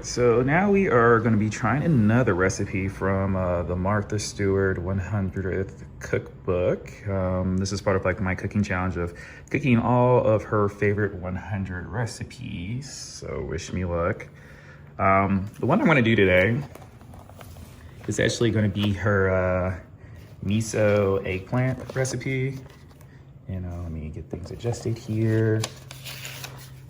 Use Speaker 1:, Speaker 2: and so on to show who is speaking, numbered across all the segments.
Speaker 1: So now we are going to be trying another recipe from the Martha Stewart 100th cookbook. This is part of like my cooking challenge of cooking all of her favorite 100 recipes. So wish me luck. The one I'm going to do today is actually going to be her miso eggplant recipe. Let me get things adjusted here.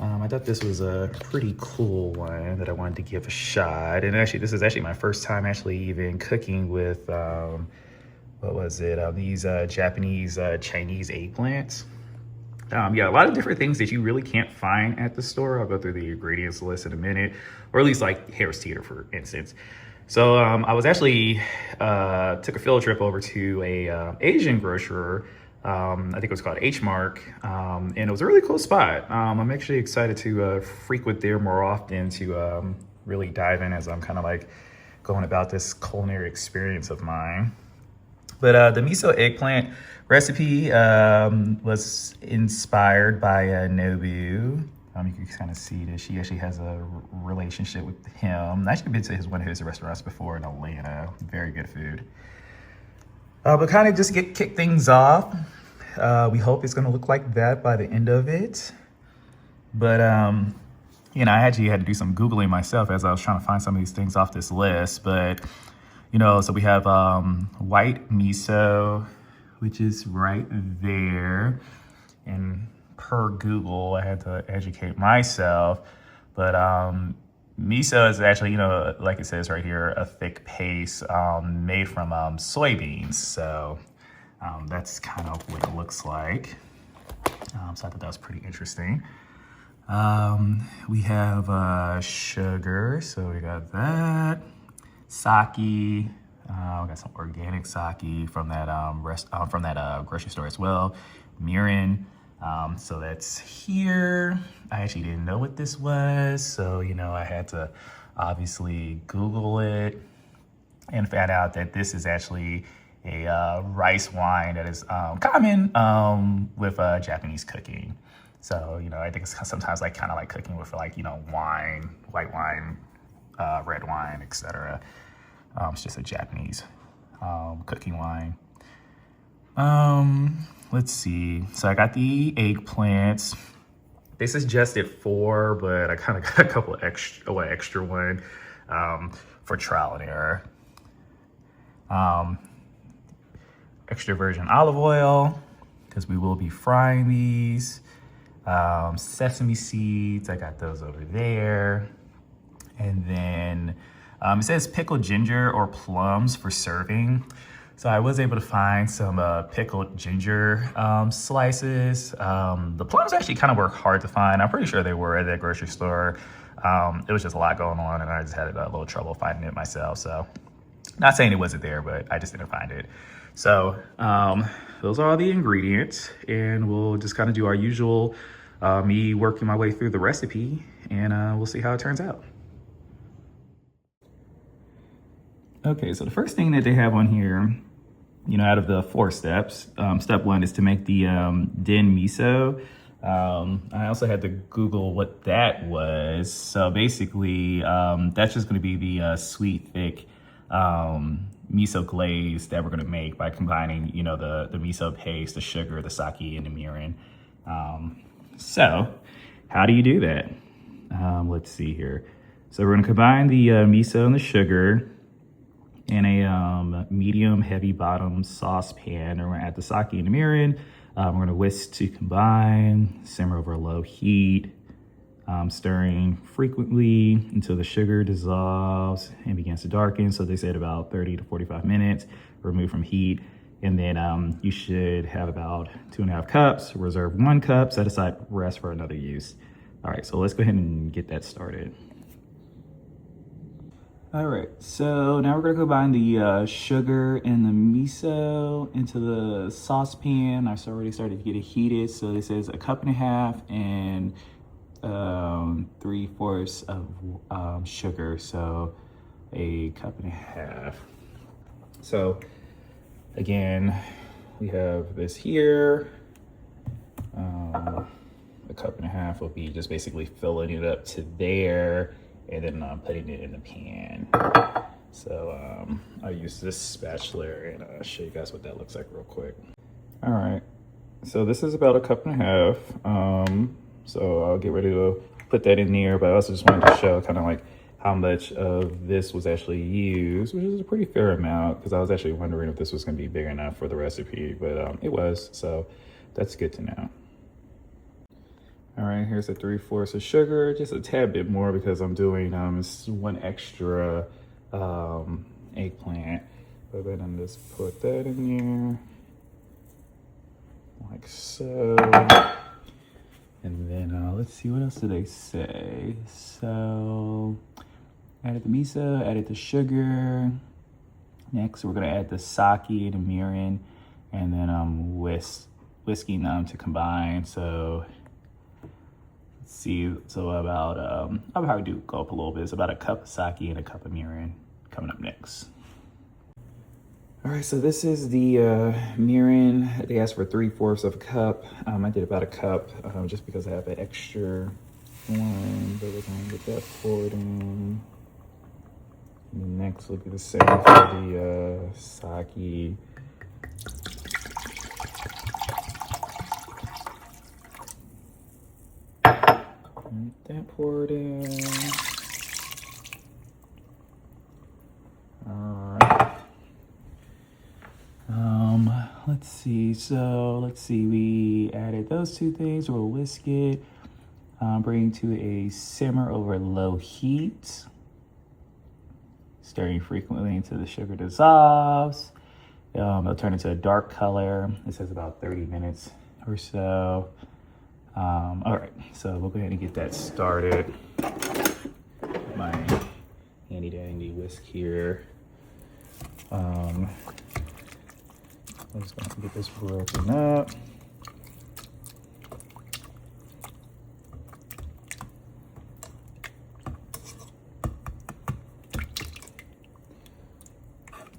Speaker 1: I thought this was a pretty cool one that I wanted to give a shot. And actually, this is actually my first time actually even cooking with, what was it? These Japanese Chinese eggplants. Yeah, a lot of different things that you really can't find at the store. I'll go through the ingredients list in a minute, or at least like Harris Teeter, for instance. So I was actually, took a field trip over to a Asian grocer. I think it was called H Mark, and it was a really cool spot. I'm actually excited to frequent there more often to really dive in as I'm kind of like going about this culinary experience of mine. But the miso eggplant recipe was inspired by Nobu. You can kind of see that she actually has a relationship with him. I've actually been to one of his restaurants before in Atlanta. Very good food. But kind of just kick things off. We hope it's going to look like that by the end of it. But, I actually had to do some Googling myself as I was trying to find some of these things off this list. But, so we have white miso, which is right there. And per Google, I had to educate myself. But miso is actually, like it says right here, a thick paste made from soybeans. So that's kind of what it looks like. So I thought that was pretty interesting. We have sugar, so we got that. Sake, we got some organic sake from that grocery store as well. Mirin. So that's here. I actually didn't know what this was. So, I had to obviously Google it and found out that this is actually a rice wine that is common with Japanese cooking. So, I think it's sometimes like kind of like cooking with like, wine, white wine, red wine, etc. It's just a Japanese cooking wine. Let's see. So I got the eggplants. They suggested 4, but I kind of got a couple extra one for trial and error. Extra virgin olive oil, because we will be frying these. Sesame seeds, I got those over there. And then it says pickled ginger or plums for serving. So I was able to find some pickled ginger slices. The plums actually kind of were hard to find. I'm pretty sure they were at that grocery store. It was just a lot going on and I just had a little trouble finding it myself. So not saying it wasn't there, but I just didn't find it. So those are all the ingredients and we'll just kind of do our usual me working my way through the recipe and we'll see how it turns out. Okay, so the first thing that they have on here, out of the 4 steps, step 1 is to make the den miso. I also had to Google what that was. So basically, that's just going to be the sweet, thick miso glaze that we're going to make by combining, the miso paste, the sugar, the sake, and the mirin. So how do you do that? Let's see here. So we're going to combine the miso and the sugar in a medium heavy bottom saucepan. We're gonna add the sake and the mirin. We're gonna whisk to combine, simmer over low heat, stirring frequently until the sugar dissolves and begins to darken. So they said about 30 to 45 minutes, remove from heat. And then you should have about 2.5 cups, reserve 1 cup, set aside rest for another use. All right, so let's go ahead and get that started. All right, so now we're gonna combine the sugar and the miso into the saucepan. I've already started to get it heated. So this is 1.5 cups and 3/4 of sugar. So 1.5 cups. So again, we have this here. 1.5 cups will be just basically filling it up to there. and then putting it in the pan. So I'll use this spatula and show you guys what that looks like real quick. All right, so this is about 1.5 cups. So I'll get ready to put that in there, but I also just wanted to show kind of like how much of this was actually used, which is a pretty fair amount, because I was actually wondering if this was going to be big enough for the recipe, but it was, so that's good to know. All right, here's the 3/4 of sugar, just a tad bit more because I'm doing 1 extra eggplant. But then I'm just put that in there, like so. And then let's see, what else do they say? So added the miso, added the sugar. Next, we're gonna add the sake and the mirin, and then whisking them to combine. So let's see, so about I'll probably go up a little bit. It's about 1 cup of sake and 1 cup of mirin coming up next. All right, so this is the mirin. They asked for 3/4 of a cup. I did about 1 cup just because I have an extra one, but we're gonna get that poured in. And then next we'll do the same for the sake. Get that poured in. All right. Let's see. So let's see. We added those 2 things. We'll whisk it, bring to a simmer over low heat, stirring frequently until the sugar dissolves. It'll turn into a dark color. It says about 30 minutes or so. All right, so we'll go ahead and get that started. My handy dandy whisk here. I'm just going to get this broken up.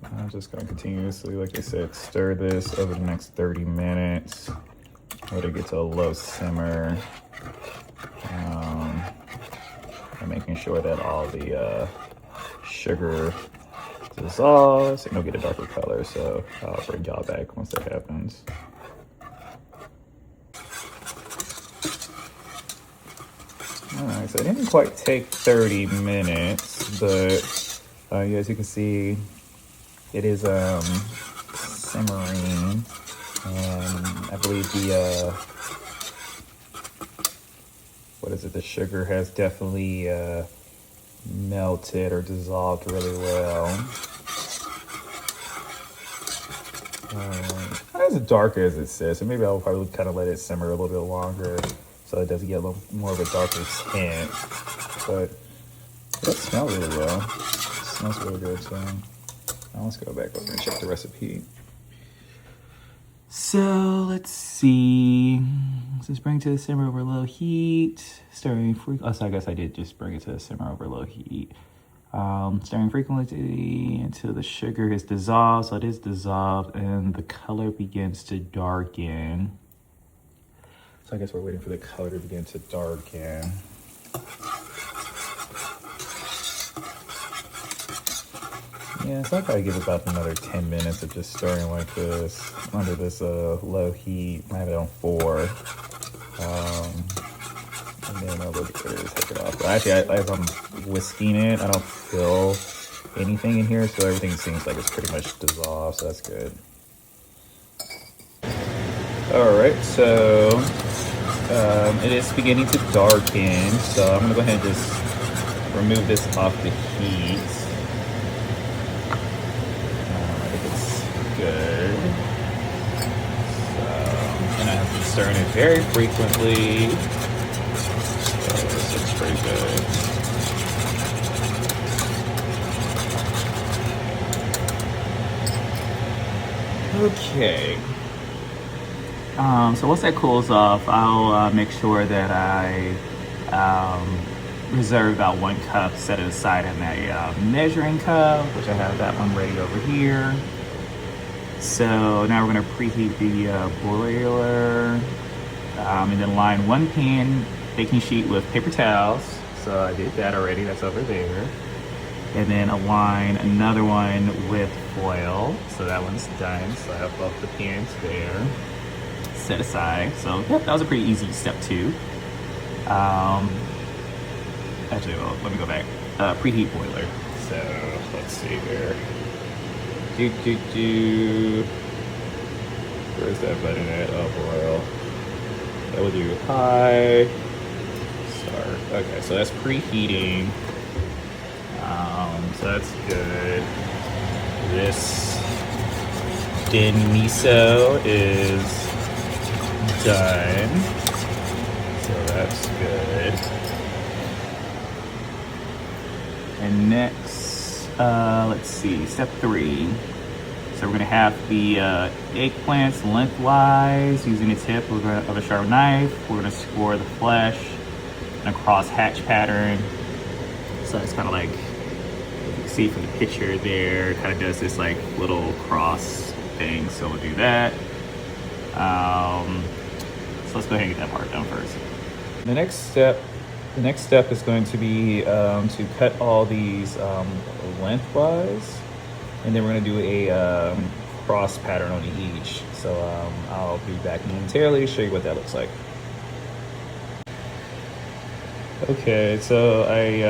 Speaker 1: I'm just going to continuously, like I said, stir this over the next 30 minutes. Let it get to a low simmer. And making sure that all the sugar dissolves and it'll get a darker color. So I'll bring y'all back once that happens. All right, so it didn't quite take 30 minutes, but as you can see, it is simmering, and I believe the the sugar has definitely melted or dissolved really well. Not as dark as it says, so maybe I'll probably kind of let it simmer a little bit longer so it doesn't get a little more of a darker tint. But it does smell really well. It smells really good too. Now let's go back over and check the recipe. So let's see. Just bring it to the simmer over low heat. Stirring frequently. Oh, so I guess I did just bring it to the simmer over low heat. Stirring frequently until the sugar is dissolved. So it is dissolved and the color begins to darken. So I guess we're waiting for the color to begin to darken. Yeah, so I probably give it about another 10 minutes of just stirring like this under this low heat. I have it on 4. And then I'll look at it, take it off. But actually, as I'm whisking it, I don't feel anything in here, so everything seems like it's pretty much dissolved, so that's good. All right, so it is beginning to darken, so I'm gonna go ahead and just remove this off the heat. I think it's good. So, and I have been stirring it very frequently. So this looks pretty good. Okay. So once that cools off, I'll make sure that I reserve about 1 cup, set it aside in a measuring cup, which I have that one ready over here. So now we're going to preheat the broiler and then line 1 pan baking sheet with paper towels So I did that already, that's over there. And then align another one with foil. So that one's done. So I have both the pans there set aside. So yep, that was a pretty easy step 2. Actually, well, let me go back. Preheat boiler. So let's see here. Where's that button at? Oh, boil. That would do high. Start. Okay, so that's preheating. So that's good. This din miso is done. So that's good. And next, let's see, step 3. So we're gonna have the eggplants lengthwise using the tip of a sharp knife. We're gonna score the flesh in a cross hatch pattern. So it's kind of like, you can see from the picture there, kind of does this like little cross thing. So we'll do that. So let's go ahead and get that part done first. The next step is going to be to cut all these lengthwise. And then we're gonna do a cross pattern on each. So I'll be back momentarily to show you what that looks like. Okay, so I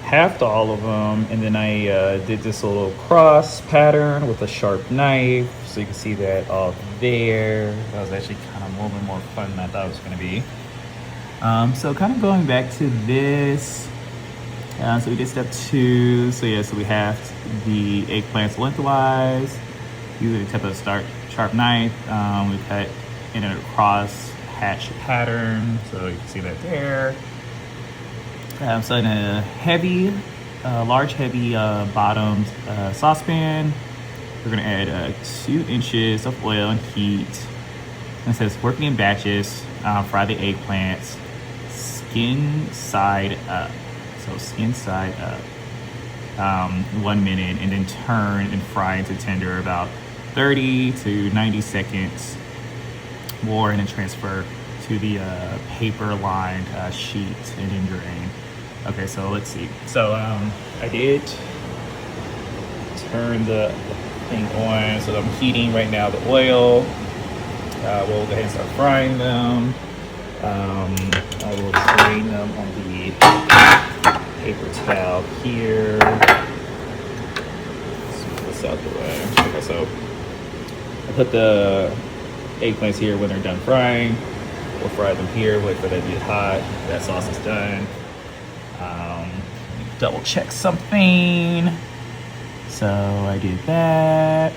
Speaker 1: halved all of them, and then I did this little cross pattern with a sharp knife. So you can see that all there. That was actually kind of a little bit more fun than I thought it was gonna be. So kind of going back to this. So we did step 2. So yeah, so we have the eggplants lengthwise using the tip of a sharp knife. We cut in a cross hatch pattern. So you can see that there. So in a large heavy bottomed saucepan, we're gonna add 2 inches of oil and heat. And it says working in batches, fry the eggplants, skin side up. So skin side up, 1 minute, and then turn and fry into tender about 30 to 90 seconds more, and then transfer to the paper-lined sheet and then drain. Okay, so let's see. So I did turn the thing on, so I'm heating right now the oil. We'll go ahead and start frying them. I will drain them on the paper towel here. Let's move this out the way. Okay, so I put the eggplants here when they're done frying. We'll fry them here, wait for that to get hot. That sauce is done. Double check something. So I did that.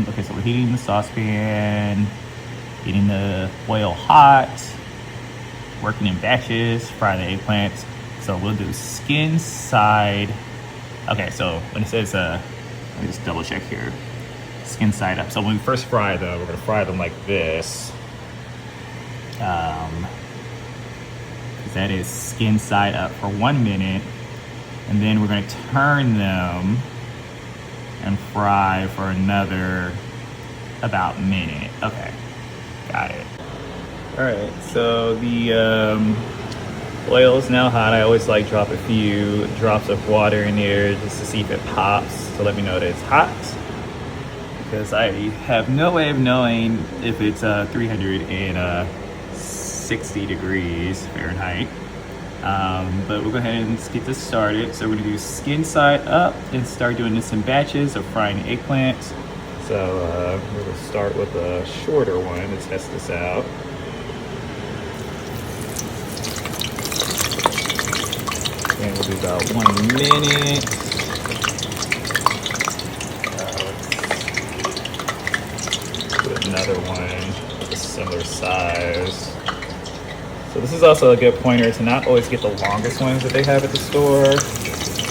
Speaker 1: Okay, so we're heating the saucepan, getting the oil hot, working in batches, fry the eggplants. So we'll do skin side. Okay, so when it says, let me just double check here. Skin side up. So when we first fry them, we're gonna fry them like this. That is skin side up for 1 minute. And then we're gonna turn them and fry for another about minute. Okay, got it. All right, so the oil is now hot. I always like drop a few drops of water in there just to see if it pops, to let me know that it's hot. Because I have no way of knowing if it's 360 degrees Fahrenheit. But we'll go ahead and get this started. So we're gonna do skin side up and start doing this in batches of frying eggplants. So we're gonna start with a shorter one to test this out. And we'll do about 1 minute. Let's put another one with a similar size. So this is also a good pointer to not always get the longest ones that they have at the store,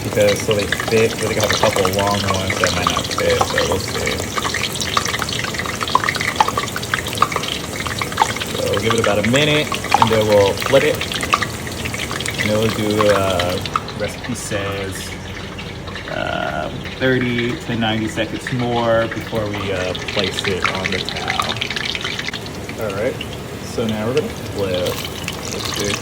Speaker 1: because so they fit, but they have a couple of long ones that might not fit, so we'll see. So we'll give it about a minute, and then we'll flip it. And then we'll do, recipe says 30 to 90 seconds more before we place it on the towel. All right, so now we're gonna flip. Let's see.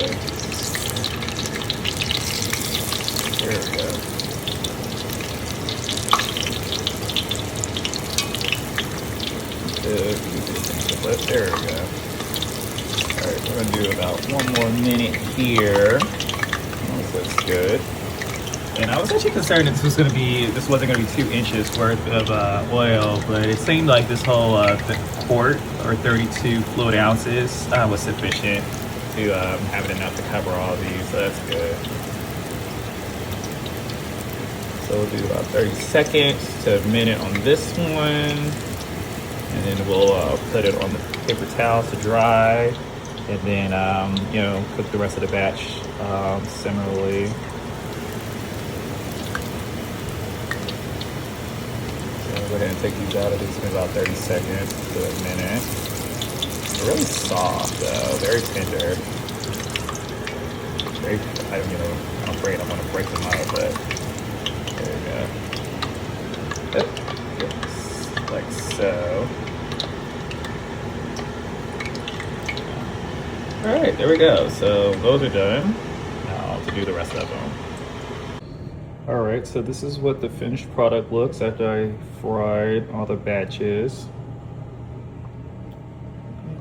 Speaker 1: Okay. There we go. There we go. All right, we're gonna do about 1 more minute here. That looks good. And I was actually concerned that this wasn't gonna be 2 inches worth of oil, but it seemed like this whole quart or 32 fluid ounces was sufficient to have it enough to cover all these. So that's good. So we'll do about 30 seconds to a minute on this one. And then we'll put it on the paper towel to dry. And then, you know, cook the rest of the batch similarly. So go ahead and take these out of these in about 30 seconds to a minute. They're really soft though, very tender. Very, you know, I'm afraid I'm gonna break them out, but there we go. Like so. All right, there we go. So those are done. Now to do the rest of them. All right, so this is what the finished product looks after I fried all the batches.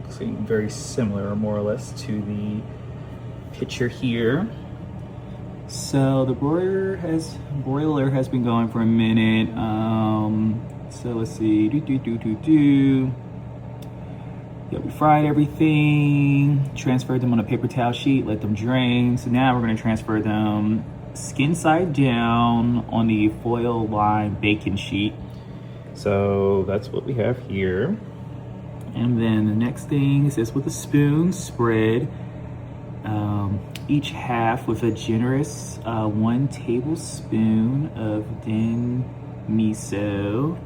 Speaker 1: Looks very similar, more or less, to the picture here. So the broiler has been going for a minute. So let's see, Yeah, we fried everything, transferred them on a paper towel sheet, let them drain. So now we're gonna transfer them skin side down on the foil lined baking sheet. So that's what we have here. And then the next thing is this with a spoon, spread each half with a generous 1 tablespoon of den miso.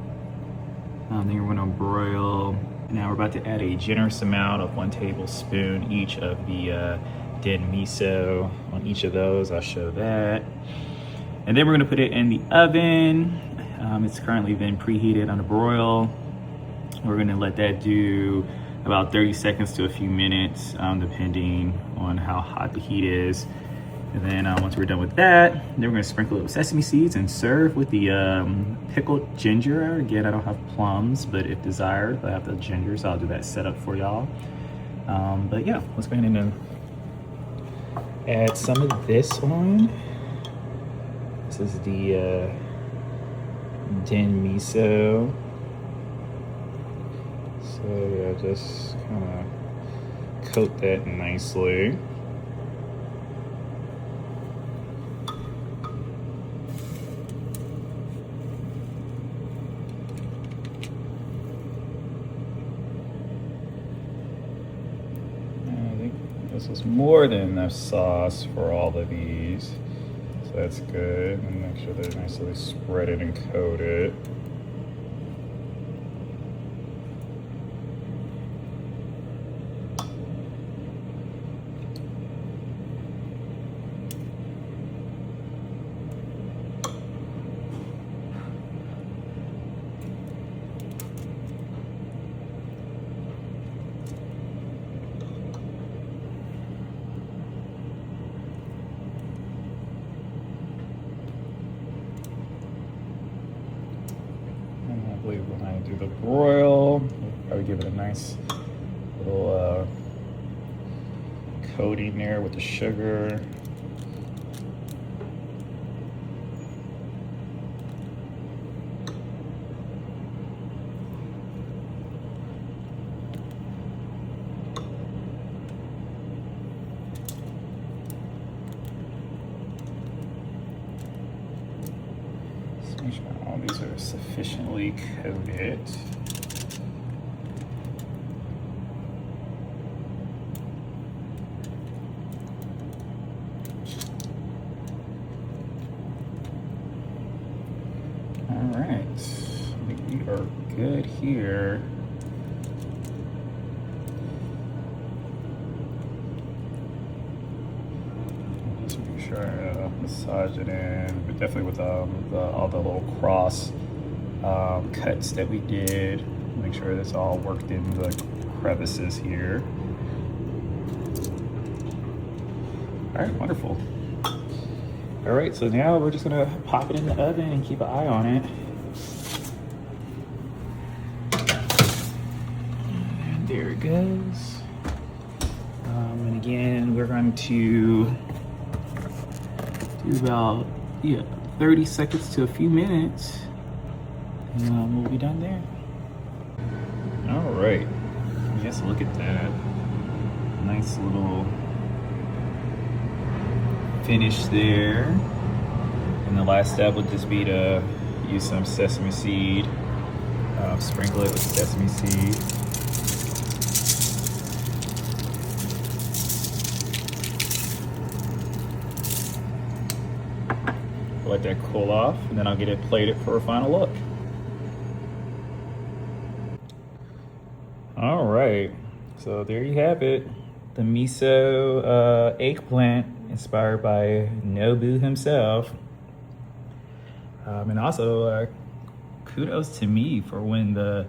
Speaker 1: Then we're gonna broil. Now we're about to add a generous amount of 1 tablespoon each of the den miso on each of those. I'll show that. And then we're gonna put it in the oven. It's currently been preheated on a broil. We're gonna let that do about 30 seconds to a few minutes, depending on how hot the heat is. And then once we're done with that, then we're gonna sprinkle it with sesame seeds and serve with the pickled ginger. Again, I don't have plums, but if desired, I have the ginger, so I'll do that setup for y'all. But yeah, let's go ahead and add some of this on. This is the den miso. So yeah, just kind of coat that nicely. This is more than enough sauce for all of these, so that's good. And make sure they're nicely spreaded and coated. When I do the broil, probably give it a nice little coating there with the sugar. Make sure all these are sufficiently coated. All right, I think we are good here. Just make sure I massage it in, but definitely with all the little cross cuts that we did. Make sure that's all worked in the crevices here. All right, wonderful. All right, so now we're just gonna pop it in the oven and keep an eye on it. And there it goes. And again, we're going to do about 30 seconds to a few minutes, and we'll be done there. All right, yes, look at that. Nice little finish there. And the last step would just be to use some sesame seed, sprinkle it with sesame seed. Let that cool off, and then I'll get it plated for a final look. All right, so there you have it. The miso eggplant, inspired by Nobu himself. And also, kudos to me for when the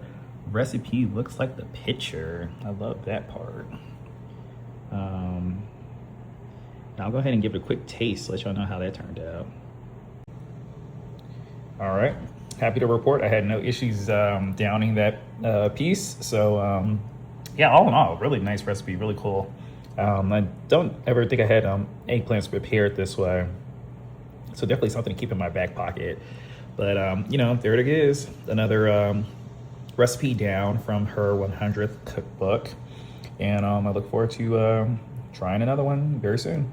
Speaker 1: recipe looks like the picture. I love that part. Now I'll go ahead and give it a quick taste, let y'all know how that turned out. All right, happy to report I had no issues downing that piece. So yeah, all in all, really nice recipe, really cool. I don't ever think I had eggplants prepared this way. So definitely something to keep in my back pocket. But you know, there it is, another recipe down from her 100th cookbook. And I look forward to trying another one very soon.